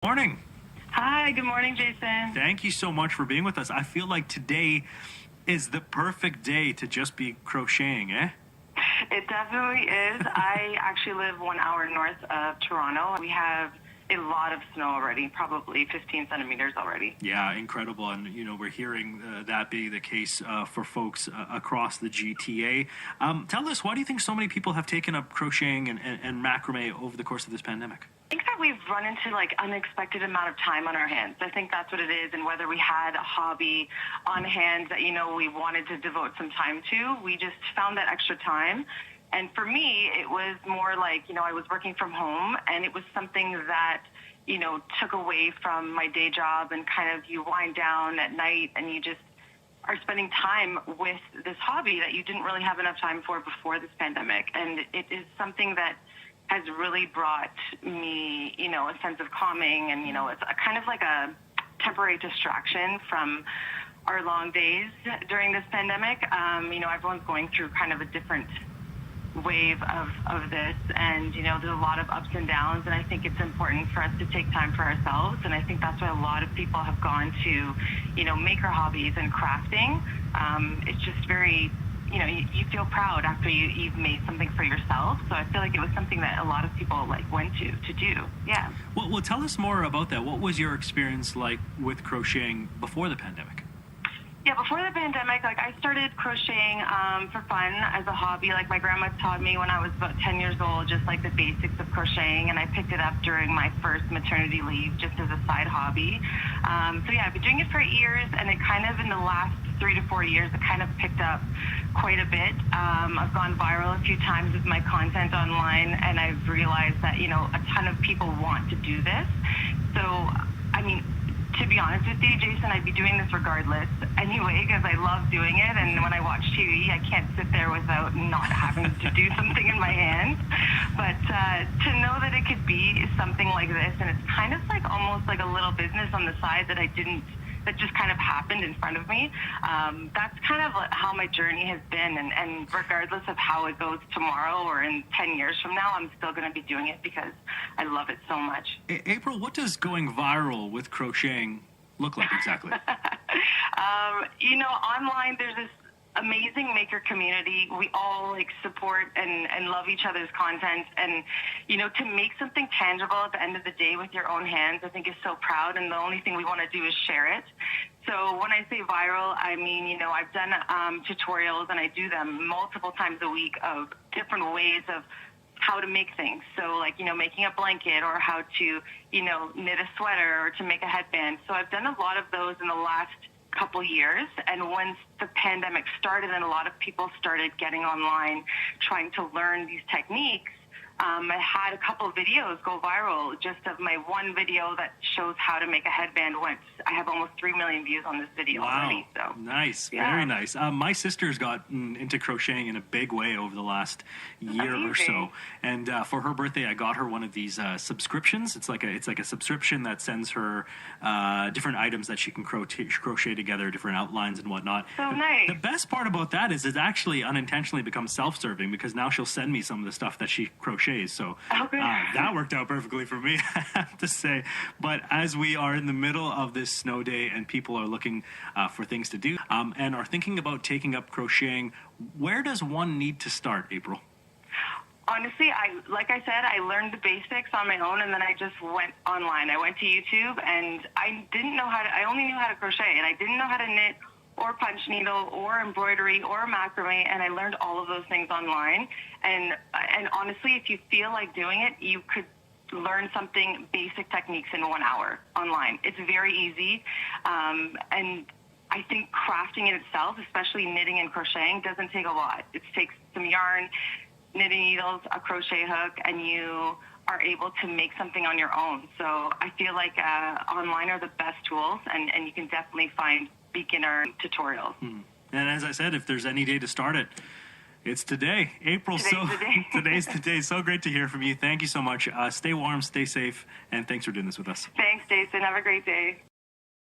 Morning. Hi, good morning, Jason. Thank you so much for being with us. I feel like today is the perfect day to just be crocheting, eh? It definitely is. I actually live 1 hour north of Toronto. We have a lot of snow already, probably 15 centimeters already. Yeah, incredible. And, we're hearing that being the case for folks across the GTA. Tell us, why do you think so many people have taken up crocheting and macrame over the course of this pandemic? I think that we've run into unexpected amount of time on our hands. I think that's what it is. And whether we had a hobby on hand that, we wanted to devote some time to, we just found that extra time. And for me, it was more like, I was working from home, and it was something that, took away from my day job, and kind of you wind down at night and you just are spending time with this hobby that you didn't really have enough time for before this pandemic. And it is something that has really brought me, a sense of calming, and, it's a kind of like a temporary distraction from our long days during this pandemic. Everyone's going through kind of a different wave of this, and there's a lot of ups and downs, and I think it's important for us to take time for ourselves. And I think that's why a lot of people have gone to maker hobbies and crafting. It's just very, you feel proud after you've made something for yourself. So I feel like it was something that a lot of people went to do. Yeah. Well, tell us more about that. What was your experience like with crocheting before the pandemic? Yeah, before the pandemic, I started crocheting for fun as a hobby. My grandma taught me when I was about 10 years old, just the basics of crocheting, and I picked it up during my first maternity leave just as a side hobby. So yeah, I've been doing it for 8 years, and it kind of, in the last 3 to 4 years, it kind of picked up quite a bit. I've gone viral a few times with my content online, and I've realized that, a ton of people want to do this. So, to be honest with you, Jason, I'd be doing this regardless anyway, because I love doing it. And when I watch TV, I can't sit there without not having to do something in my hands. But to know that it could be something like this, and it's kind of almost like a little business on the side that that just kind of happened in front of me. That's kind of how my journey has been. And regardless of how it goes tomorrow or in 10 years from now, I'm still going to be doing it because I love it so much. April, what does going viral with crocheting look like exactly? Online there's this amazing maker community. We all support and love each other's content, and to make something tangible at the end of the day with your own hands, I think is so proud, and the only thing we want to do is share it. So when I say viral, I mean, I've done tutorials, and I do them multiple times a week, of different ways of how to make things. So making a blanket, or how to knit a sweater, or to make a headband. So I've done a lot of those in the last couple years, and once the pandemic started and a lot of people started getting online trying to learn these techniques, I had a couple of videos go viral. Just of my one video that shows how to make a headband I have almost 3 million views on this video already. So nice, yeah. Very nice. My sister's gotten into crocheting in a big way over the last year or so, and for her birthday, I got her one of these subscriptions. It's like a subscription that sends her different items that she can crochet together, different outlines and whatnot. So nice. The best part about that is it actually unintentionally becomes self-serving, because now she'll send me some of the stuff that she crochets. So that worked out perfectly for me, I have to say. But as we are in the middle of this snow day and people are looking for things to do and are thinking about taking up crocheting, where does one need to start, April? Honestly, like I said, I learned the basics on my own, and then I just went online. I went to YouTube, and I only knew how to crochet, and I didn't know how to knit or punch needle or embroidery or macrame, and I learned all of those things online. And honestly, if you feel like doing it, you could learn something, basic techniques, in 1 hour online. It's very easy, and I think crafting in itself, especially knitting and crocheting, doesn't take a lot. It takes some yarn, knitting needles, a crochet hook, and you are able to make something on your own. So I feel like online are the best tools, and you can definitely find beginner tutorials. And as I said, if there's any day to start it, it's today, April. Today's the day. So great to hear from you. Thank you so much. Stay warm, stay safe, and thanks for doing this with us. Thanks, Jason. Have a great day.